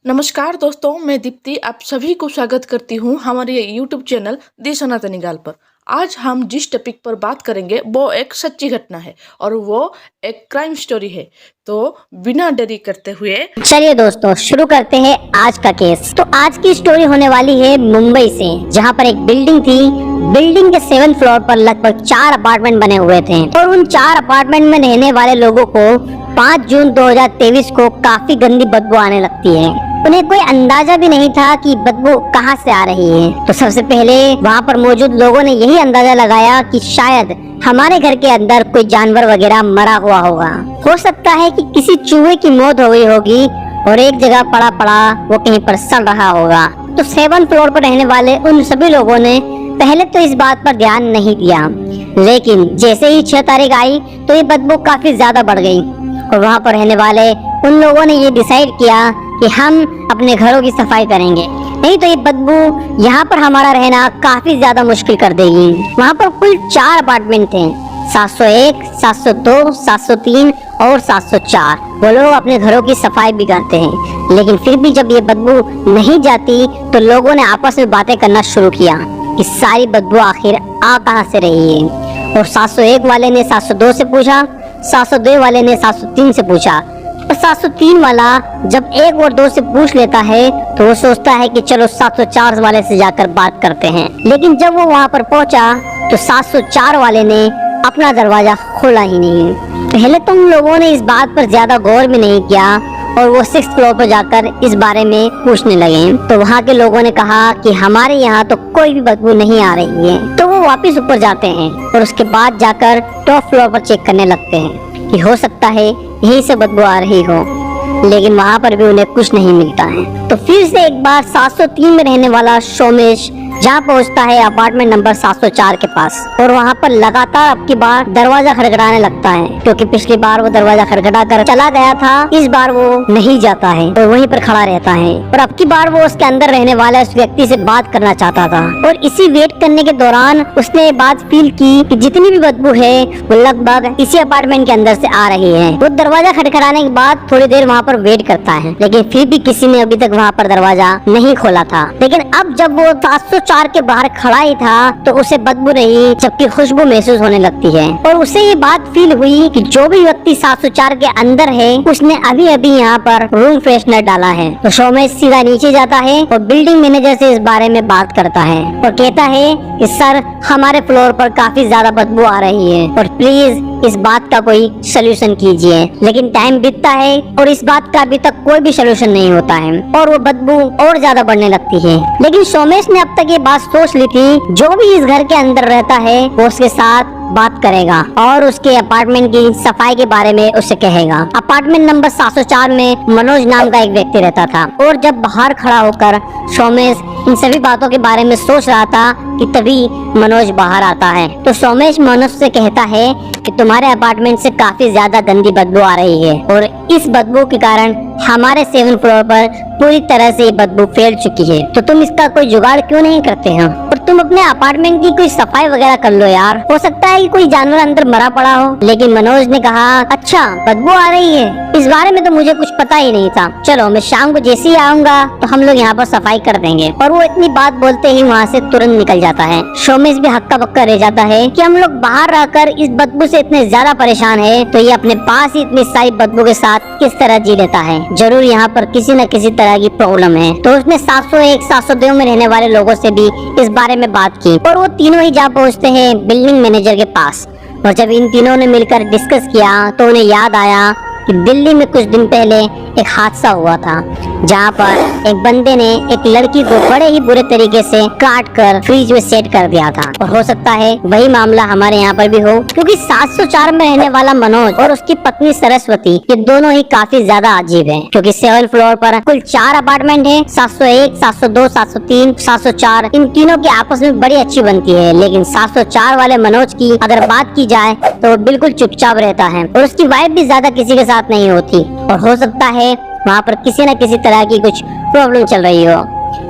नमस्कार दोस्तों, मैं दीप्ति आप सभी को स्वागत करती हूँ हमारे यूट्यूब चैनल दी सनातनी गाल पर। आज हम जिस टॉपिक पर बात करेंगे वो एक सच्ची घटना है और वो एक क्राइम स्टोरी है। तो बिना देरी करते हुए चलिए दोस्तों शुरू करते हैं आज का केस। तो आज की स्टोरी होने वाली है मुंबई से, जहाँ पर एक बिल्डिंग थी। बिल्डिंग के 7th फ्लोर पर लगभग 4 अपार्टमेंट बने हुए थे और उन 4 अपार्टमेंट में रहने वाले लोगों को 5 जून 2023 को काफी गंदी बदबू आने लगती है। उन्हें कोई अंदाजा भी नहीं था कि बदबू कहां से आ रही है। तो सबसे पहले वहां पर मौजूद लोगों ने यही अंदाजा लगाया कि शायद हमारे घर के अंदर कोई जानवर वगैरह मरा हुआ होगा। हो सकता है कि किसी चूहे की मौत हो गई होगी और एक जगह पड़ा पड़ा वो कहीं पर सड़ रहा होगा। तो 7th फ्लोर पर रहने वाले उन सभी लोगों ने पहले तो इस बात पर ध्यान नहीं दिया, लेकिन जैसे ही 6 तारीख आई तो ये बदबू काफी ज्यादा बढ़ गई और वहाँ पर रहने वाले उन लोगों ने ये डिसाइड किया कि हम अपने घरों की सफाई करेंगे, नहीं तो ये बदबू यहाँ पर हमारा रहना काफी ज्यादा मुश्किल कर देगी। वहाँ पर कुल 4 अपार्टमेंट थे, 701, 702, 703 और 704। वो लोग अपने घरों की सफाई भी करते हैं, लेकिन फिर भी जब ये बदबू नहीं जाती तो लोगों ने आपस में बातें करना शुरू किया कि सारी बदबू आखिर आ कहाँ से रही है। और 701 वाले ने 702 से पूछा, 702 वाले ने 703 से पूछा और 703 वाला जब 1 और 2 से पूछ लेता है तो वो सोचता है कि चलो 704 वाले से जाकर बात करते हैं। लेकिन जब वो वहाँ पर पहुँचा तो 704 वाले ने अपना दरवाजा खोला ही नहीं। पहले तो उन लोगों ने इस बात पर ज्यादा गौर भी नहीं किया और वो 6th फ्लोर पर जाकर इस बारे में पूछने लगे। तो वहाँ के लोगों ने कहा कि हमारे यहाँ तो कोई भी बदबू नहीं आ रही है। तो वो वापस ऊपर जाते हैं और उसके बाद जाकर टॉप फ्लोर पर चेक करने लगते हैं कि हो सकता है यहीं से बदबू आ रही हो, लेकिन वहाँ पर भी उन्हें कुछ नहीं मिलता है। तो फिर से एक बार 703 में रहने वाला सोमेश जहाँ पहुँचता है अपार्टमेंट नंबर 704 के पास और वहाँ पर लगातार अब की बार दरवाजा खड़खड़ाने लगता है, क्योंकि पिछली बार वो दरवाजा खड़खड़ा कर चला गया था। इस बार वो नहीं जाता है और वहीं पर खड़ा रहता है और अब की बार वो उसके अंदर रहने वाले उस व्यक्ति से बात करना चाहता था। और इसी वेट करने के दौरान उसने ये बात फील की कि जितनी भी बदबू है वो लगभग इसी अपार्टमेंट के अंदर से आ रही है। वो दरवाजा खड़खड़ाने के बाद थोड़ी देर वहाँ पर वेट करता है, लेकिन फिर भी किसी ने अभी तक वहाँ पर दरवाजा नहीं खोला था। लेकिन अब जब वो 704 के बाहर खड़ा ही था तो उसे बदबू नहीं जबकि खुशबू महसूस होने लगती है और उसे ये बात फील हुई कि जो भी व्यक्ति 704 के अंदर है उसने अभी अभी यहाँ पर रूम फ्रेशनर डाला है। तो सोमेश सीधा नीचे जाता है और बिल्डिंग मैनेजर से इस बारे में बात करता है और कहता है कि सर हमारे फ्लोर पर काफी ज्यादा बदबू आ रही है और प्लीज इस बात का कोई सोल्यूशन कीजिए। लेकिन टाइम बीतता है और इस बात का अभी तक कोई भी सोल्यूशन नहीं होता है और वो बदबू और ज्यादा बढ़ने लगती है। लेकिन सोमेश ने अब तक ये बात सोच ली थी, जो भी इस घर के अंदर रहता है वो उसके साथ बात करेगा और उसके अपार्टमेंट की सफाई के बारे में उसे कहेगा। अपार्टमेंट नंबर 704 में मनोज नाम का एक व्यक्ति रहता था और जब बाहर खड़ा होकर सोमेश इन सभी बातों के बारे में सोच रहा था कि तभी मनोज बाहर आता है। तो सोमेश मनोज से कहता है कि तुम्हारे अपार्टमेंट से काफी ज्यादा गंदी बदबू आ रही है और इस बदबू के कारण हमारे 7th फ्लोर पर पूरी तरह से ये बदबू फैल चुकी है। तो तुम इसका कोई जुगाड़ क्यों नहीं करते हो और तुम अपने अपार्टमेंट की कोई सफाई वगैरह कर लो यार, हो सकता है कि कोई जानवर अंदर मरा पड़ा हो। लेकिन मनोज ने कहा अच्छा बदबू आ रही है, इस बारे में तो मुझे कुछ पता ही नहीं था। चलो मैं शाम को जैसे ही आऊंगा तो हम लोग यहाँ पर सफाई कर देंगे। और वो इतनी बात बोलते ही वहाँ से तुरंत निकल जाता है। सोमेश भी हक्का बक्का रह जाता है कि हम लोग बाहर रहकर इस बदबू से इतने ज्यादा परेशान है तो ये अपने पास ही इतनी सारी बदबू के साथ किस तरह जी लेता है। जरूर यहाँ पर किसी न किसी तरह की प्रॉब्लम है। तो उसने 701, 702 में रहने वाले लोगों से भी इस बारे में बात की और वो तीनों ही जा पहुँचते हैं बिल्डिंग मैनेजर के पास। और जब इन तीनों ने मिलकर डिस्कस किया तो उन्हें याद आया कि दिल्ली में कुछ दिन पहले एक हादसा हुआ था, जहाँ पर एक बंदे ने एक लड़की को बड़े ही बुरे तरीके से काट कर फ्रिज में सेट कर दिया था। और हो सकता है वही मामला हमारे यहाँ पर भी हो, क्योंकि 704 में रहने वाला मनोज और उसकी पत्नी सरस्वती ये दोनों ही काफी ज्यादा अजीब हैं, क्योंकि 7th फ्लोर पर कुल 4 अपार्टमेंट है, 701, 702, 703, 704। इन तीनों की आपस में बड़ी अच्छी बनती है, लेकिन 704 वाले मनोज की अगर बात की जाए तो वो बिल्कुल चुपचाप रहता है और उसकी वाइफ भी ज्यादा किसी के साथ नहीं होती और हो सकता है वहाँ पर किसी न किसी तरह की कुछ प्रॉब्लम चल रही हो।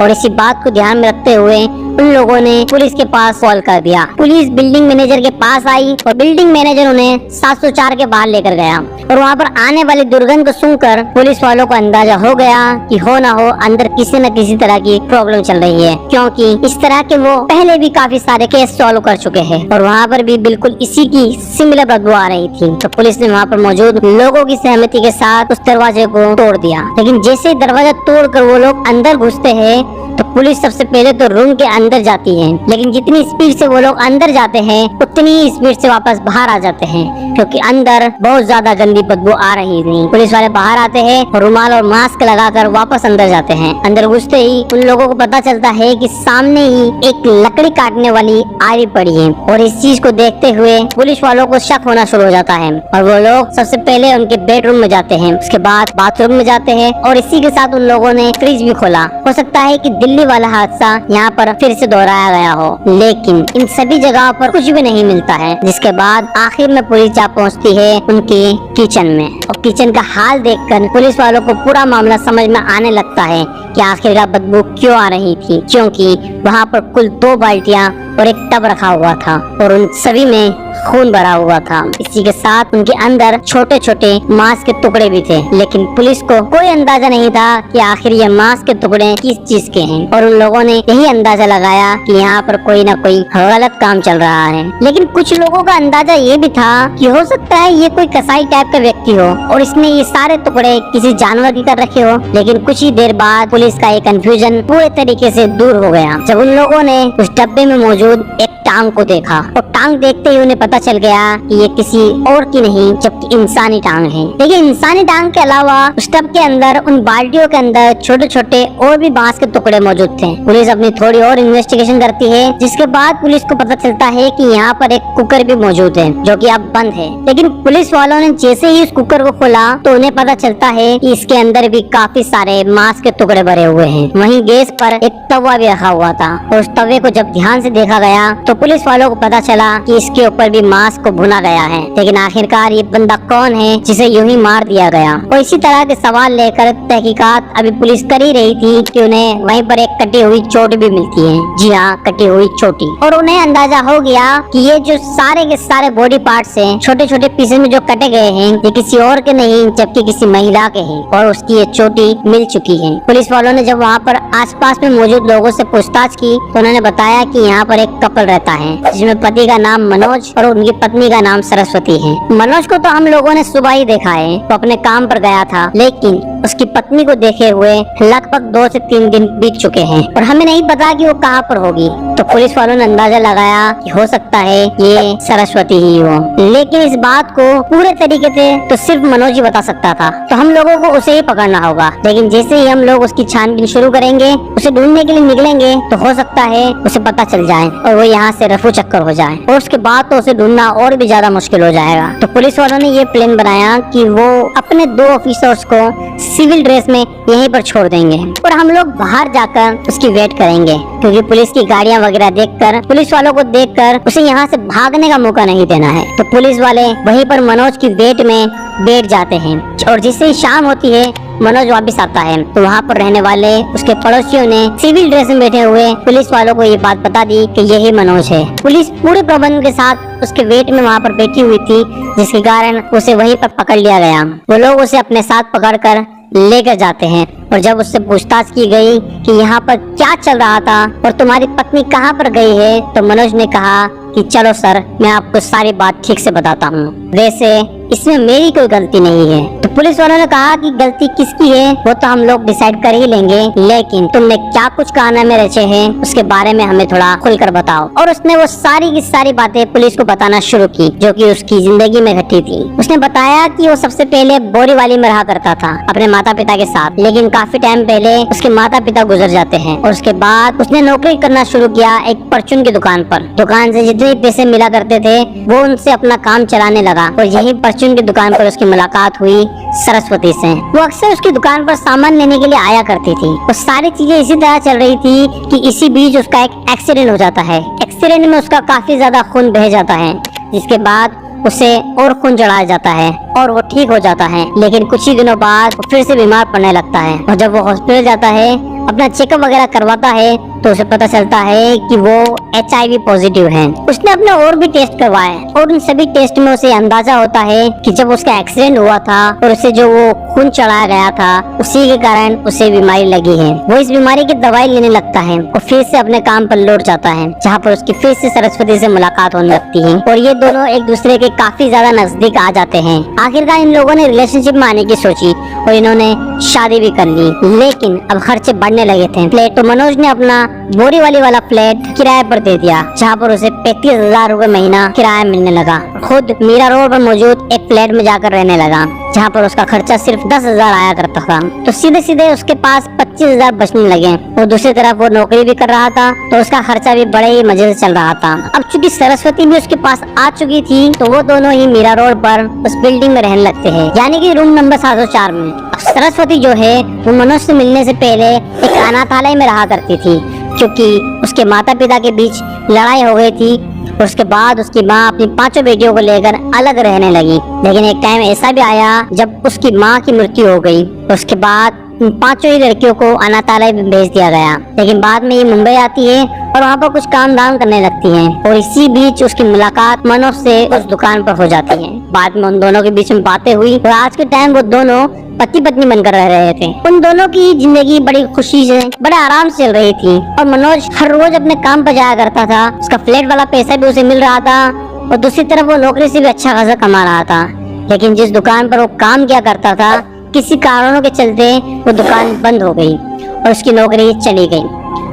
और इसी बात को ध्यान में रखते हुए उन लोगों ने पुलिस के पास कॉल कर दिया। पुलिस बिल्डिंग मैनेजर के पास आई और बिल्डिंग मैनेजर उन्हें 704 के बाहर लेकर गया और वहाँ पर आने वाली दुर्गंध को सुनकर पुलिस वालों को अंदाजा हो गया कि हो ना हो अंदर किसी न किसी तरह की प्रॉब्लम चल रही है, क्योंकि इस तरह के वो पहले भी काफी सारे केस सॉल्व कर चुके हैं और वहाँ पर भी बिल्कुल इसी की सिमिलर बदबू आ रही थी। तो पुलिस ने वहाँ पर मौजूद लोगों की सहमति के साथ उस दरवाजे को तोड़ दिया। लेकिन जैसे दरवाजा तोड़कर वो लोग अंदर घुसते हैं तो पुलिस सबसे पहले तो रूम के अंदर जाती है, लेकिन जितनी स्पीड से वो लोग अंदर जाते हैं उतनी ही स्पीड से वापस बाहर आ जाते हैं, क्योंकि अंदर बहुत ज्यादा गंदी बदबू आ रही थी। पुलिस वाले बाहर आते हैं, रुमाल और मास्क लगाकर वापस अंदर जाते हैं। अंदर घुसते ही उन लोगों को पता चलता है कि सामने ही एक लकड़ी काटने वाली आरी पड़ी है और इस चीज को देखते हुए पुलिस वालों को शक होना शुरू हो जाता है और वो लोग सबसे पहले उनके बेडरूम में जाते हैं, उसके बाद बाथरूम में जाते हैं और इसी के साथ उन लोगों ने फ्रिज भी खोला। हो सकता है कि दिल्ली वाला हादसा यहाँ पर फिर से दोहराया गया हो, लेकिन इन सभी जगहों पर कुछ भी नहीं मिलता है। जिसके बाद आखिर में पुलिस जा पहुँचती है उनके किचन में और किचन का हाल देखकर पुलिस वालों को पूरा मामला समझ में आने लगता है कि आखिरकार बदबू क्यों आ रही थी, क्योंकि वहाँ पर कुल 2 बाल्टियाँ और एक टब रखा हुआ था और उन सभी में खून भरा हुआ था। इसी के साथ उनके अंदर छोटे छोटे मांस के टुकड़े भी थे, लेकिन पुलिस को कोई अंदाजा नहीं था कि आखिर ये मांस के टुकड़े किस चीज के हैं और उन लोगों ने यही अंदाजा लगाया कि यहाँ पर कोई न कोई गलत काम चल रहा है। लेकिन कुछ लोगों का अंदाजा ये भी था कि हो सकता है ये कोई कसाई टाइप का व्यक्ति हो और इसने ये सारे टुकड़े किसी जानवर की कर रखे हो। लेकिन कुछ ही देर बाद पुलिस का ये कंफ्यूजन पूरे तरीके से दूर हो गया जब उन लोगों ने उस डब्बे में मौजूद एक टांग को देखा और टांग देखते ही उन्हें पता चल गया कि ये किसी और की नहीं जबकि इंसानी टांग है। लेकिन इंसानी टांग के अलावा उस टब के अंदर उन बाल्टियों के अंदर छोटे छोटे और भी बांस के टुकड़े मौजूद थे। पुलिस अपनी थोड़ी और इन्वेस्टिगेशन करती है, जिसके बाद पुलिस को पता चलता है कि यहाँ पर एक कुकर भी मौजूद है जो कि अब बंद है। लेकिन पुलिस वालों ने जैसे ही उस कुकर को खोला तो उन्हें पता चलता है कि इसके अंदर भी काफी सारे मांस के टुकड़े भरे हुए हैं। वहीं गैस पर एक तवा भी रखा हुआ था और उस तवे को जब ध्यान से देखा गया तो पुलिस वालों को पता चला कि इसके ऊपर भी मांस को भुना गया है। लेकिन आखिरकार ये बंदा कौन है जिसे यूं ही मार दिया गया। और इसी तरह के सवाल लेकर तहकीकात अभी पुलिस कर ही रही थी कि उन्हें वहीं पर एक कटी हुई चोट भी मिलती है। जी हाँ, कटी हुई चोटी। और उन्हें अंदाजा हो गया कि ये जो सारे के सारे बॉडी पार्ट्स हैं, छोटे छोटे पीसेस में जो कटे गए हैं, ये किसी और के नहीं जबकि किसी महिला के हैं और उसकी ये चोटी मिल चुकी है। पुलिस वालों ने जब वहाँ पर आसपास में मौजूद लोगों से पूछताछ की तो उन्होंने बताया कि यहाँ पर एक कपल रहता है जिसमें पति का नाम मनोज और उनकी पत्नी का नाम सरस्वती है। मनोज को तो हम लोगों ने सुबह ही देखा है, वो अपने काम पर गया था, लेकिन उसकी पत्नी को देखे हुए लगभग 2 से 3 दिन बीत चुके हैं और हमें नहीं पता कि वो कहाँ पर होगी। तो पुलिस वालों ने अंदाजा लगाया कि हो सकता है ये सरस्वती ही हो, लेकिन इस बात को पूरे तरीके से तो सिर्फ मनोज ही बता सकता था, तो हम लोगों को उसे ही पकड़ना होगा। लेकिन जैसे ही हम लोग उसकी छानबीन शुरू करेंगे, उसे ढूंढने के लिए निकलेंगे, तो हो सकता है उसे पता चल जाए और वो यहाँ से रफू चक्कर हो जाए और उसके बाद तो उसे ढूंढना और भी ज्यादा मुश्किल हो जाएगा। तो पुलिस वालों ने ये प्लान बनाया कि वो अपने 2 ऑफिसर्स को सिविल ड्रेस में यहीं पर छोड़ देंगे और हम लोग बाहर जाकर उसकी वेट करेंगे, क्योंकि पुलिस की गाड़ियां वगैरह देखकर, पुलिस वालों को देखकर उसे यहाँ से भागने का मौका नहीं देना है। तो पुलिस वाले वहीं पर मनोज की वेट में बैठ जाते हैं और जिससे ही शाम होती है मनोज वापस आता है तो वहाँ पर रहने वाले उसके पड़ोसियों ने सिविल ड्रेस में बैठे हुए पुलिस वालों को ये बात बता दी कि यही मनोज है। पुलिस पूरे प्रबंध के साथ उसके वेट में वहाँ पर बैठी हुई थी, जिसके कारण उसे वहीं पर पकड़ लिया गया। वो लोग उसे अपने साथ पकड़कर लेकर जाते हैं और जब उससे पूछताछ की गई कि यहाँ पर क्या चल रहा था और तुम्हारी पत्नी कहाँ पर गई है, तो मनोज ने कहा कि चलो सर, मैं आपको सारी बात ठीक से बताता हूँ, वैसे इसमें मेरी कोई गलती नहीं है। तो पुलिस वालों ने कहा कि गलती किसकी है वो तो हम लोग डिसाइड कर ही लेंगे, लेकिन तुमने क्या कुछ कारनामे रचे हैं उसके बारे में हमें थोड़ा खुलकर बताओ। और उसने वो सारी की सारी बातें पुलिस को बताना शुरू की जो कि उसकी जिंदगी में घटी थी। उसने बताया कि वो सबसे पहले बोरीवाली में रहा करता था अपने माता पिता के साथ, लेकिन काफी टाइम पहले उसके माता पिता गुजर जाते हैं और उसके बाद उसने नौकरी करना शुरू किया एक परचून की दुकान पर। दुकान से जितने पैसे मिला करते थे वो उनसे अपना काम चलाने लगा और यही परचून की दुकान पर उसकी मुलाकात हुई सरस्वती से। वो अक्सर उसकी दुकान पर सामान लेने के लिए आया करती थी और सारी चीजें इसी तरह चल रही थी कि इसी बीच उसका एक एक्सीडेंट हो जाता है। एक्सीडेंट में उसका काफी ज्यादा खून बह जाता है, जिसके बाद उसे और खून चढ़ाया जाता है और वो ठीक हो जाता है। लेकिन कुछ ही दिनों बाद वो फिर से बीमार पड़ने लगता है और जब वो हॉस्पिटल जाता है, अपना चेकअप वगैरह करवाता है, तो उसे पता चलता है कि वो HIV पॉजिटिव है। उसने अपने और भी टेस्ट करवाए और उन सभी टेस्ट में उसे अंदाजा होता है कि जब उसका एक्सीडेंट हुआ था और उसे जो वो खून चढ़ाया गया था उसी के कारण उसे बीमारी लगी है। वो इस बीमारी की दवाई लेने लगता है और फिर से अपने काम पर लौट जाता है, जहाँ पर उसकी फिर से सरस्वती से मुलाकात होने लगती है और ये दोनों एक दूसरे के काफी ज्यादा नजदीक आ जाते हैं। आखिरकार इन लोगों ने रिलेशनशिप में आने की सोची और इन्होंने शादी भी कर ली, लेकिन अब खर्चे बढ़ने लगे थे। फ्लैट तो मनोज ने अपना बोरीवली वाला फ्लैट किराए पर दे दिया, जहाँ पर उसे 35,000 रूपए महीना किराया मिलने लगा। खुद मीरा रोड पर मौजूद एक फ्लैट में जाकर रहने लगा, जहाँ पर उसका खर्चा सिर्फ 10,000 आया करता था। तो सीधे सीधे उसके पास 25,000 बचने लगे और दूसरी तरफ वो नौकरी भी कर रहा था, तो उसका खर्चा भी बड़े ही मजे से चल रहा था। अब चूंकि सरस्वती भी उसके पास आ चुकी थी, तो वो दोनों ही मीरा रोड पर उस बिल्डिंग में रहने लगते हैं, यानी कि रूम नंबर 704 में। सरस्वती जो है वो मनोज से मिलने से पहले एक अनाथालय में रहा करती थी, क्योंकि उसके माता पिता के बीच लड़ाई हो गई थी और उसके बाद उसकी माँ अपनी 5 बेटियों को लेकर अलग रहने लगी। लेकिन एक टाइम ऐसा भी आया जब उसकी माँ की मृत्यु हो गई, उसके बाद 5 ही लड़कियों को अनाथालय में भेज दिया गया। लेकिन बाद में ये मुंबई आती है और वहाँ पर कुछ काम धाम करने लगती है और इसी बीच उसकी मुलाकात मनोज से उस दुकान पर हो जाती है। बाद में उन दोनों के बीच में बातें हुई और आज के टाइम वो दोनों पति पत्नी बनकर रह रहे थे। उन दोनों की जिंदगी बड़ी खुशी से बड़े आराम से चल रही थी और मनोज हर रोज अपने काम पर जाया करता था। उसका फ्लैट वाला पैसा भी उसे मिल रहा था और दूसरी तरफ वो नौकरी से भी अच्छा खासा कमा रहा था। लेकिन जिस दुकान पर वो काम किया करता था, किसी कारणों के चलते वो दुकान बंद हो गई और उसकी नौकरी चली गई।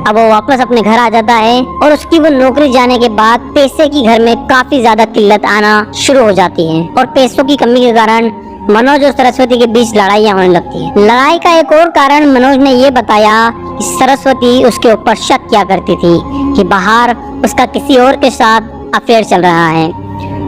अब वो वापस अपने घर आ जाता है और उसकी वो नौकरी जाने के बाद पैसे की घर में काफी ज्यादा किल्लत आना शुरू हो जाती है और पैसों की कमी के कारण मनोज और सरस्वती के बीच लड़ाइयाँ होने लगती है। लड़ाई का एक और कारण मनोज ने ये बताया कि सरस्वती उसके ऊपर शक किया करती थी कि बाहर उसका किसी और के साथ अफेयर चल रहा है।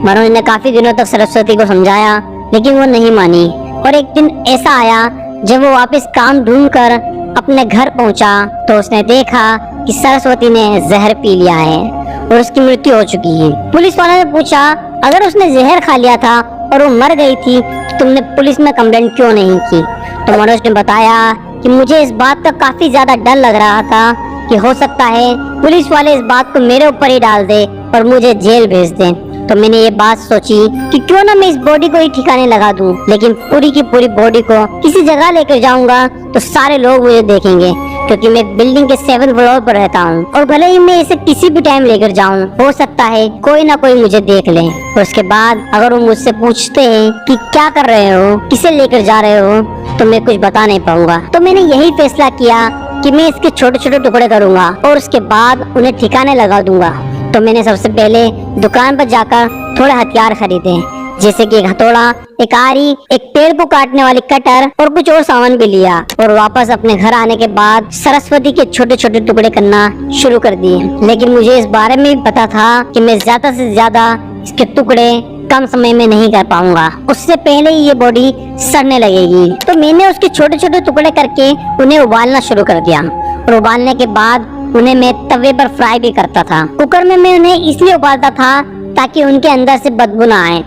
मनोज ने काफी दिनों तक सरस्वती को समझाया, लेकिन वो नहीं मानी और एक दिन ऐसा आया जब वो वापस काम ढूंढकर अपने घर पहुंचा तो उसने देखा कि सरस्वती ने जहर पी लिया है और उसकी मृत्यु हो चुकी है। पुलिस वालों ने पूछा, अगर उसने जहर खा लिया था और वो मर गई थी तो तुमने पुलिस में कंप्लेंट क्यों नहीं की? तो मनोज ने बताया कि मुझे इस बात का काफी ज्यादा डर लग रहा था कि हो सकता है पुलिस वाले इस बात को मेरे ऊपर ही डाल दे और मुझे जेल भेज दें। तो मैंने ये बात सोची कि क्यों ना मैं इस बॉडी को ही ठिकाने लगा दूं, लेकिन पूरी की पूरी बॉडी को किसी जगह लेकर जाऊंगा तो सारे लोग मुझे देखेंगे, क्योंकि मैं बिल्डिंग के 7th फ्लोर पर रहता हूँ और भले ही मैं इसे किसी भी टाइम लेकर जाऊँ, हो सकता है कोई ना कोई मुझे देख ले। और उसके बाद अगर वो मुझसे पूछते हैं कि क्या कर रहे हो, किसे लेकर जा रहे हो, तो मैं कुछ बता नहीं पाऊंगा। तो मैंने यही फैसला किया कि मैं इसके छोटे छोटे टुकड़े करूंगा और उसके बाद उन्हें ठिकाने लगा दूंगा। तो मैंने सबसे पहले दुकान पर जाकर थोड़े हथियार खरीदे, जैसे कि एक हथौड़ा, एक आरी, एक पेड़ को काटने वाली कटर और कुछ और सामान भी लिया। और वापस अपने घर आने के बाद सरस्वती के छोटे छोटे टुकड़े करना शुरू कर दिए। लेकिन मुझे इस बारे में भी पता था कि मैं ज्यादा से ज्यादा इसके टुकड़े कम समय में नहीं कर पाऊंगा, उससे पहले ही ये बॉडी सड़ने लगेगी। तो मैंने उसके छोटे छोटे टुकड़े करके उन्हें उबालना शुरू कर दिया और उबालने के बाद उन्हें मैं तवे पर फ्राई भी करता था। कुकर में मैं उन्हें इसलिए उबालता था ताकि उनके अंदर से बदबू ना आए।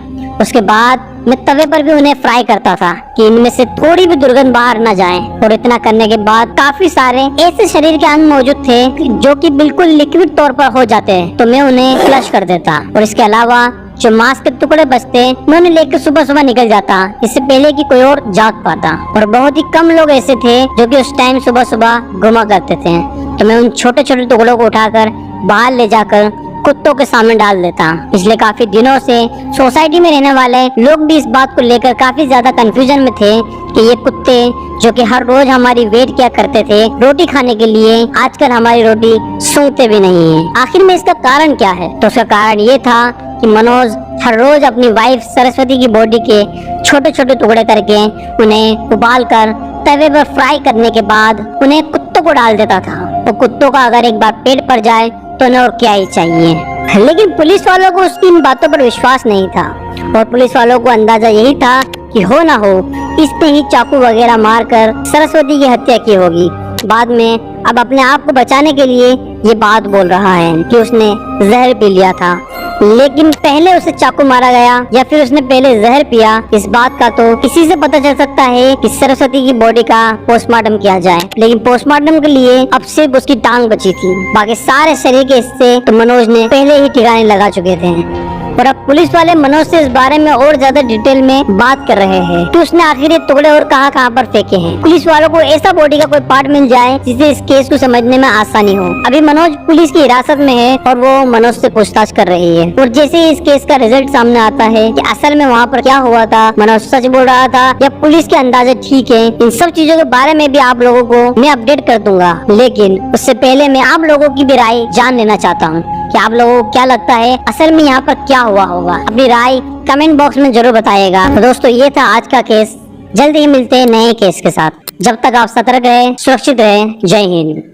उसके बाद मैं तवे पर भी उन्हें फ्राई करता था कि इनमें से थोड़ी भी दुर्गंध बाहर न जाए। और इतना करने के बाद काफी सारे ऐसे शरीर के अंग मौजूद थे जो कि बिल्कुल लिक्विड तौर पर हो जाते हैं, तो मैं उन्हें फ्लश कर देता। और इसके अलावा जो मांस के टुकड़े बचते मैं उन्हें लेकर सुबह सुबह निकल जाता, इससे पहले कि कोई और जाग पाता। और बहुत ही कम लोग ऐसे थे जो कि उस टाइम सुबह सुबह घुमा करते थे। तो मैं उन छोटे छोटे टुकड़ों को उठाकर बाहर ले जाकर कुत्तों के सामने डाल देता। पिछले काफी दिनों से सोसाइटी में रहने वाले लोग भी इस बात को लेकर काफी ज्यादा कंफ्यूजन में थे कि ये कुत्ते जो कि हर रोज हमारी वेट किया करते थे रोटी खाने के लिए, आजकल हमारी रोटी सूंघते भी नहीं है। आखिर में इसका कारण क्या है? तो उसका कारण ये था कि मनोज हर रोज अपनी वाइफ सरस्वती की बॉडी के छोटे छोटे टुकड़े करके उन्हें उबाल कर तवे पर फ्राई करने के बाद उन्हें कुत्तों को डाल देता था। और कुत्तों का अगर एक बार पेट भर जाए तो उन्हें और क्या ही चाहिए। लेकिन पुलिस वालों को उसकी इन बातों पर विश्वास नहीं था और पुलिस वालों को अंदाजा यही था कि हो ना हो इसने ही चाकू वगैरह मारकर सरस्वती की हत्या की होगी। बाद में अब अपने आप को बचाने के लिए ये बात बोल रहा है कि उसने जहर पी लिया था लेकिन पहले उसे चाकू मारा गया या फिर उसने पहले जहर पिया, इस बात का तो किसी से पता चल सकता है कि सरस्वती की बॉडी का पोस्टमार्टम किया जाए। लेकिन पोस्टमार्टम के लिए अब सिर्फ उसकी टांग बची थी, बाकी सारे शरीर के हिस्से तो मनोज ने पहले ही ठिकाने लगा चुके थे। और अब पुलिस वाले मनोज से इस बारे में और ज्यादा डिटेल में बात कर रहे हैं कि उसने आखिर ये टुकड़े और कहाँ पर फेंके हैं। पुलिस वालों को ऐसा बॉडी का कोई पार्ट मिल जाए जिससे इस केस को समझने में आसानी हो। अभी मनोज पुलिस की हिरासत में है और वो मनोज से पूछताछ कर रही है। और जैसे ही इस केस का रिजल्ट सामने आता है कि असल में वहाँ पर क्या हुआ था, मनोज सच बोल रहा था या पुलिस के अंदाजे ठीक है, इन सब चीजों के बारे में भी आप लोगों को मैं अपडेट कर दूंगा। लेकिन उससे पहले मैं आप लोगों की भी राय जान लेना चाहता हूँ कि आप लोगों को क्या लगता है असल में यहाँ पर क्या हुआ होगा। अपनी राय कमेंट बॉक्स में जरूर बताइएगा। तो दोस्तों ये था आज का केस, जल्द ही मिलते हैं नए केस के साथ। जब तक आप सतर्क रहे, सुरक्षित रहे। जय हिंद।